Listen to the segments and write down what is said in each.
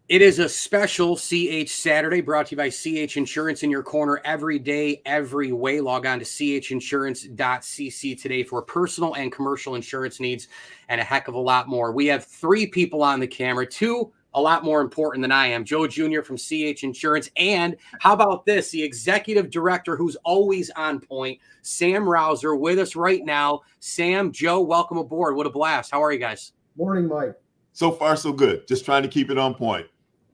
It is a special CH Saturday brought to you by CH Insurance, in your corner every day, every way. Log on to chinsurance.cc today for personal and commercial insurance needs and a heck of a lot more. We have three people on the camera, two a lot more important than I am. Joe Jr. from CH Insurance. And how about this? The executive director who's always on point, Sam Rouser, with us right now. Sam, Joe, welcome aboard. What a blast. How are you guys? Morning, Mike. So far, so good. Just trying to keep it on point.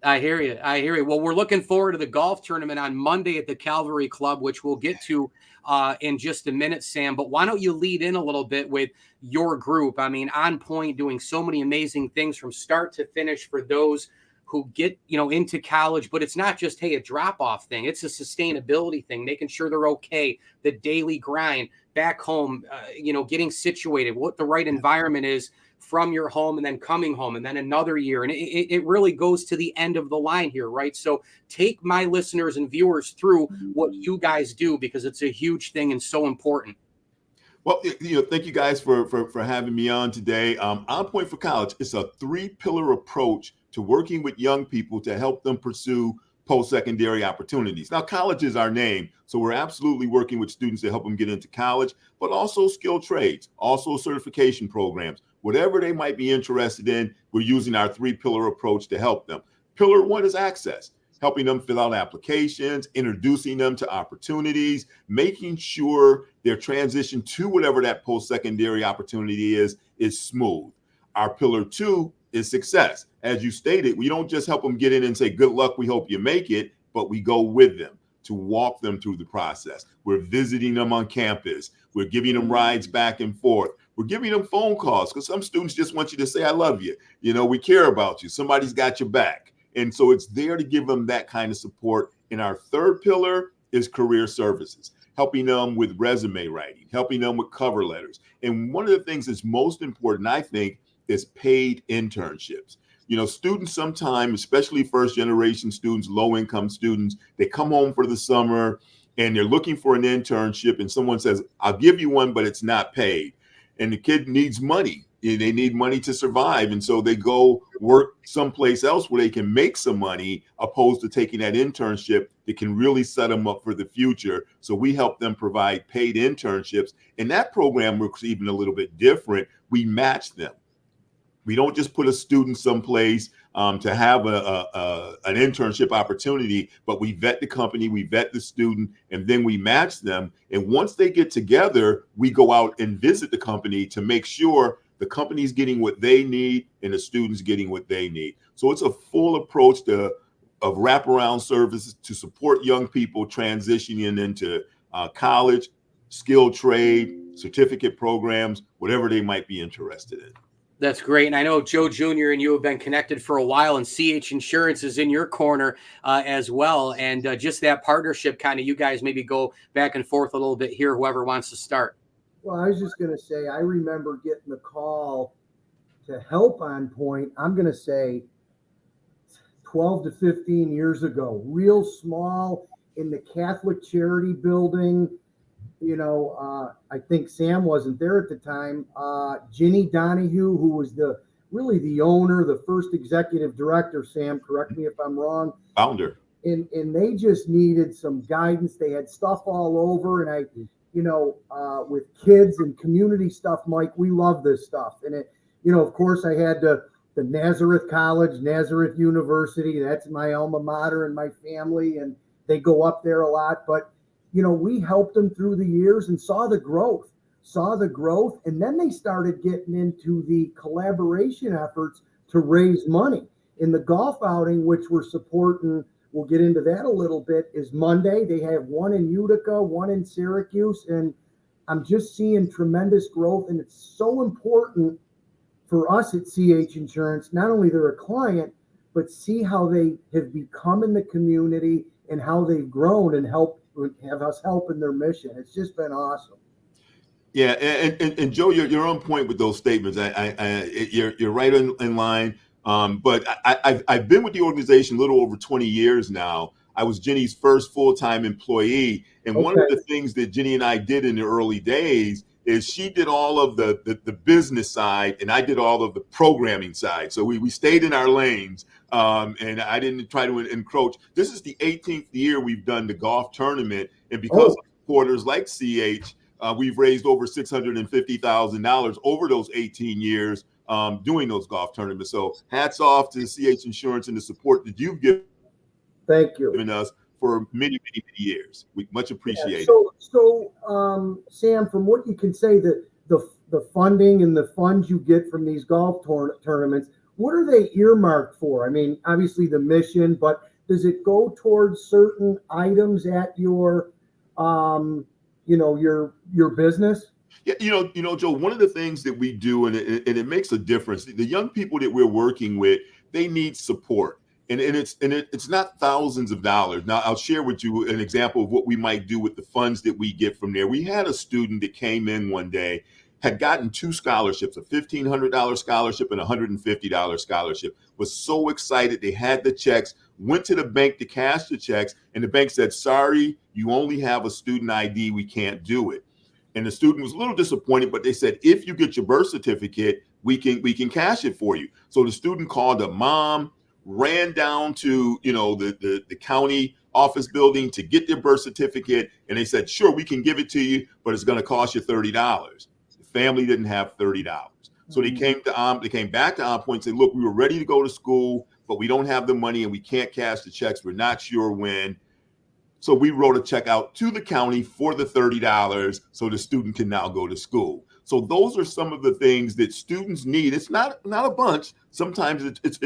I hear you. I hear you. Well, we're looking forward to the golf tournament on Monday at the Calvary Club, which we'll get to in just a minute, Sam. But why don't you lead in a little bit with your group? I mean, on point, doing so many amazing things from start to finish for those who get, into college. But it's not just, hey, a drop-off thing. It's a sustainability thing, making sure they're okay, the daily grind, back home, getting situated, what the right environment is from your home and then coming home and then another year. And it really goes to the end of the line here, right? So take my listeners and viewers through what you guys do, because it's a huge thing and so important. Well, thank you guys for having me on today. On Point for College, it's a 3-pillar approach to working with young people to help them pursue post-secondary opportunities. Now, college is our name, so we're absolutely working with students to help them get into college, but also skilled trades, also certification programs. Whatever they might be interested in, we're using our 3-pillar approach to help them. Pillar 1 is access, helping them fill out applications, introducing them to opportunities, making sure their transition to whatever that post-secondary opportunity is smooth. Our Pillar 2 is success. As you stated, we don't just help them get in and say, good luck, we hope you make it, but we go with them to walk them through the process. We're visiting them on campus. We're giving them rides back and forth. We're giving them phone calls, because some students just want you to say, I love you. We care about you. Somebody's got your back. And so it's there to give them that kind of support. And our 3rd pillar is career services, helping them with resume writing, helping them with cover letters. And one of the things that's most important, I think, is paid internships. Students sometimes, especially first generation students, low income students, they come home for the summer and they're looking for an internship, and someone says, I'll give you one, but it's not paid. And the kid needs money. They need money to survive. And so they go work someplace else where they can make some money, opposed to taking that internship that can really set them up for the future. So we help them provide paid internships. And that program works even a little bit different. We match them. We don't just put a student someplace to have an internship opportunity, but we vet the company, we vet the student, and then we match them. And once they get together, we go out and visit the company to make sure the company's getting what they need and the students getting what they need. So it's a full approach of wraparound services to support young people transitioning into college, skilled trade, certificate programs, whatever they might be interested in. That's great. And I know Joe Jr. and you have been connected for a while, and CH Insurance is in your corner as well. And just that partnership, kind of, you guys maybe go back and forth a little bit here, whoever wants to start. Well, I was just going to say, I remember getting the call to help On Point, I'm going to say 12 to 15 years ago, real small, in the Catholic Charity Building. I think Sam wasn't there at the time. Ginny Donahue, who was really the owner, the first executive director, Sam, correct me if I'm wrong. Founder. And they just needed some guidance. They had stuff all over. And with kids and community stuff, Mike, we love this stuff. And of course, I had the Nazareth College, Nazareth University. That's my alma mater and my family. And they go up there a lot. But we helped them through the years and saw the growth. And then they started getting into the collaboration efforts to raise money. In the golf outing, which we're supporting, we'll get into that a little bit, is Monday. They have one in Utica, one in Syracuse. And I'm just seeing tremendous growth. And it's so important for us at CH Insurance, not only they're a client, but see how they have become in the community and how they've grown and have us help in their mission. It's just been awesome. Yeah, and Joe, you're on point with those statements. You're right in line. But I've been with the organization a little over 20 years now. I was Jenny's first full-time employee, and one of the things that Jenny and I did in the early days is she did all of the business side, and I did all of the programming side. So we stayed in our lanes, and I didn't try to encroach. This is the 18th year we've done the golf tournament, and because Oh, of supporters like CH, we've raised over $650,000 over those 18 years doing those golf tournaments. So hats off to CH Insurance and the support that you've given thank you. us for many, many, many years. We much Yeah, appreciate it. so Sam, from what you can say, the funding and the funds you get from these golf tournaments, what are they earmarked for? I mean, obviously the mission, but does it go towards certain items at your, your business? Yeah, Joe, one of the things that we do, and it makes a difference, the young people that we're working with, they need support. And it's not thousands of dollars. Now, I'll share with you an example of what we might do with the funds that we get from there. We had a student that came in one day, had gotten two scholarships, a $1,500 scholarship and a $150 scholarship, was so excited. They had the checks, went to the bank to cash the checks, and the bank said, sorry, you only have a student ID. We can't do it. And the student was a little disappointed, but they said, if you get your birth certificate, we can cash it for you. So the student called a mom, ran down to the county office building to get their birth certificate, and they said, sure, we can give it to you, but it's going to cost you $30. The family didn't have $30. So they came back to On Point and said, look, we were ready to go to school, but we don't have the money and we can't cash the checks. We're not sure when. So we wrote a check out to the county for the $30 so the student can now go to school. So those are some of the things that students need. It's not a bunch. Sometimes it's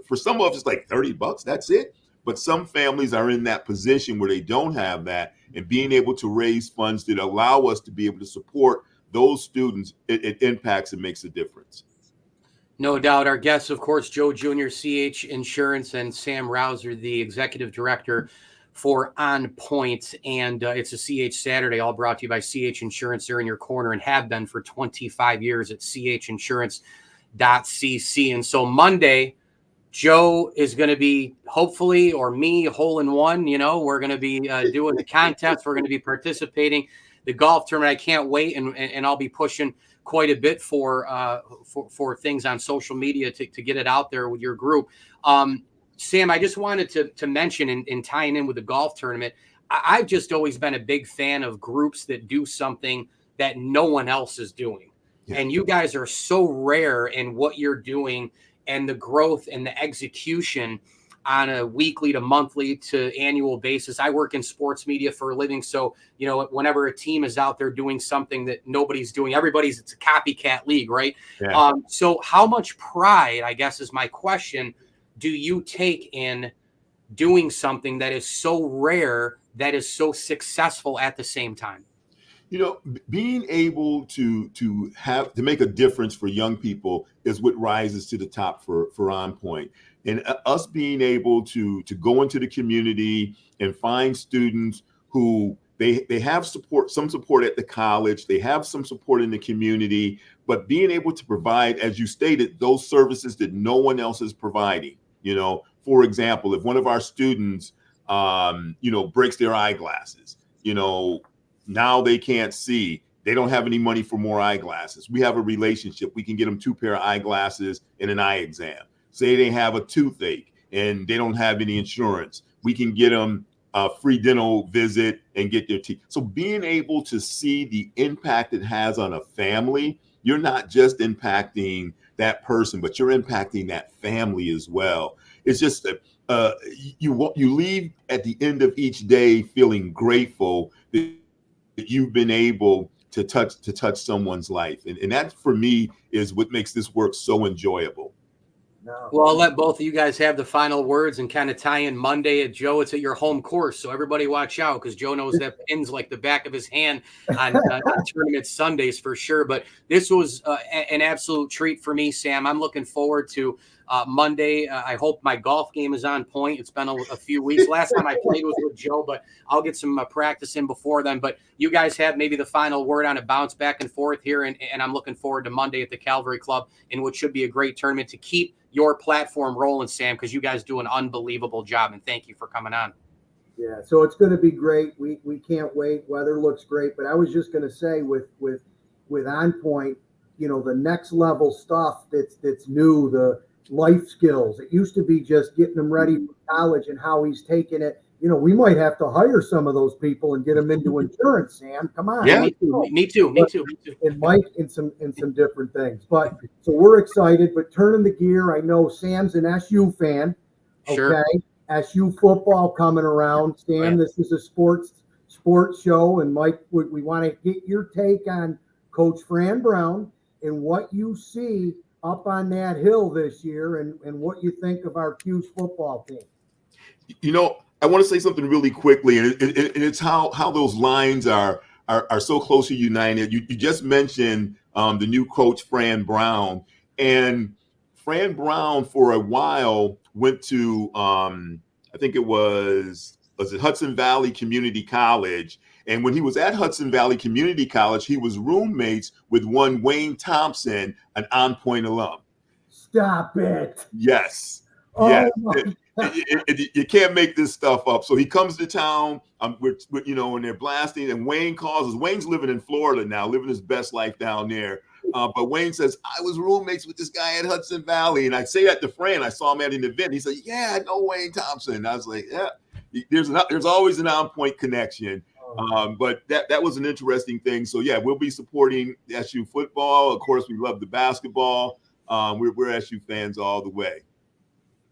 for some of us it's like $30, that's it. But some families are in that position where they don't have that, and being able to raise funds that allow us to be able to support those students, it impacts and makes a difference. No doubt. Our guests, of course, Joe Jr., CH Insurance, and Sam Rouser, the executive director for On Point. And it's a CH Saturday, all brought to you by CH Insurance. They're in your corner and have been for 25 years at chinsurance.cc. And so Monday, Joe is going to be, hopefully, or me, hole in one. We're going to be doing the contest. We're going to be participating. The golf tournament, I can't wait, and I'll be pushing quite a bit for things on social media to get it out there with your group. Sam, I just wanted to mention, in tying in with the golf tournament, I've just always been a big fan of groups that do something that no one else is doing. Yeah. And you guys are so rare in what you're doing and the growth and the execution on a weekly to monthly to annual basis. I work in sports media for a living. So, whenever a team is out there doing something that nobody's doing, it's a copycat league, right? Yeah. So how much pride, I guess is my question, do you take in doing something that is so rare, that is so successful at the same time? Being able to make a difference for young people is what rises to the top for On Point. And us being able to go into the community and find students who they have some support at the college, they have some support in the community, but being able to provide, as you stated, those services that no one else is providing. For example, if one of our students, breaks their eyeglasses, now they can't see. They don't have any money for more eyeglasses. We have a relationship. We can get them 2 pair of eyeglasses and an eye exam. Say they have a toothache and they don't have any insurance. We can get them a free dental visit and get their teeth. So being able to see the impact it has on a family, you're not just impacting that person, but you're impacting that family as well. It's just you leave at the end of each day feeling grateful that you've been able to touch someone's life. And that, for me, is what makes this work so enjoyable. No. Well, I'll let both of you guys have the final words and kind of tie in Monday at Joe. It's at your home course, so everybody watch out, because Joe knows that pins like the back of his hand on tournament Sundays for sure. But this was an absolute treat for me, Sam. I'm looking forward to Monday. I hope my golf game is on point. It's been a few weeks. Last time I played was with Joe, but I'll get some practice in before then. But you guys have maybe the final word on a bounce back and forth here, and I'm looking forward to Monday at the Calvary Club in what should be a great tournament to keep your platform rolling, Sam, because you guys do an unbelievable job, and thank you for coming on. Yeah, so it's going to be great. We can't wait. Weather looks great, but I was just going to say with with On Point, the next level stuff that's new, the life skills. It used to be just getting them ready for college, and how he's taking it. We might have to hire some of those people and get them into insurance, Sam. Come on. Yeah. Me too. And Mike in some different things. But so we're excited, but turning the gear, I know Sam's an SU fan. Okay. Sure. SU football coming around. Sam, This is a sports show, and Mike, we want to get your take on Coach Fran Brown and what you see up on that hill this year, and what you think of our Q's football team. I want to say something really quickly, and it's how those lines are so closely united. You just mentioned the new coach, Fran Brown, and Fran Brown for a while went to I think it was it Hudson Valley Community College. And when he was at Hudson Valley Community College, he was roommates with one Wayne Thompson, an On Point alum. Stop it. Yes. Oh, yes. my You can't make this stuff up. So he comes to town, and they're blasting, and Wayne calls us. Wayne's living in Florida now, living his best life down there. But Wayne says, I was roommates with this guy at Hudson Valley. And I say that to Fran. I saw him at an event. He said, yeah, I know Wayne Thompson. And I was like, yeah, there's always an On Point connection. But that was an interesting thing. So, yeah, we'll be supporting SU football. Of course, we love the basketball. We're SU fans all the way.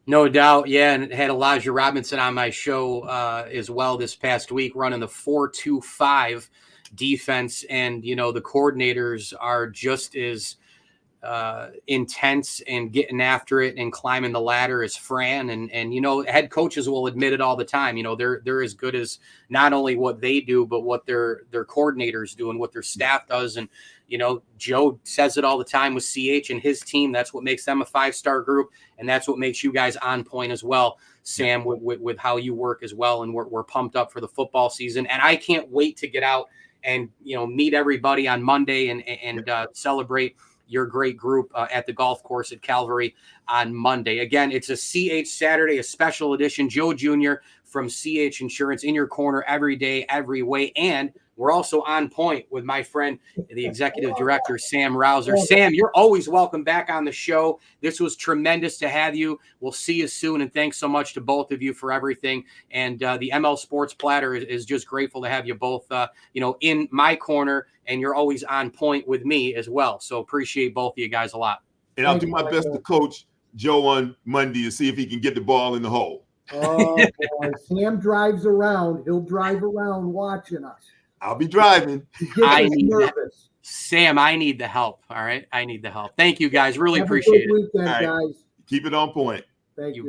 No doubt. Yeah. And had Elijah Robinson on my show as well this past week, running the 4-2-5 defense. And, the coordinators are just as intense and getting after it and climbing the ladder as Fran. And head coaches will admit it all the time. They're as good as not only what they do, but what their coordinators do and what their staff does. And, Joe says it all the time with CH and his team. That's what makes them a 5-star group. And that's what makes you guys On Point as well, Sam, with how you work as well. And we're pumped up for the football season. And I can't wait to get out and, meet everybody on Monday and celebrate your great group at the golf course at Calvary on Monday. Again, it's a CH Saturday, a special edition. Joe Jr. from CH Insurance in your corner every day, every way. And we're also on point with my friend, the executive director, Sam Rouser. Sam, you're always welcome back on the show. This was tremendous to have you. We'll see you soon. And thanks so much to both of you for everything. And the ML Sports Platter is just grateful to have you both, in my corner. And you're always on point with me as well. So appreciate both of you guys a lot. And I'll do my best to coach Joe on Monday to see if he can get the ball in the hole. Oh, boy. Sam drives around. He'll drive around watching us. I'll be driving. I need nervous. Sam, I need the help. All right. I need the help. Thank you guys. Really appreciate it. Weekend, guys. Keep it on point. Thank you.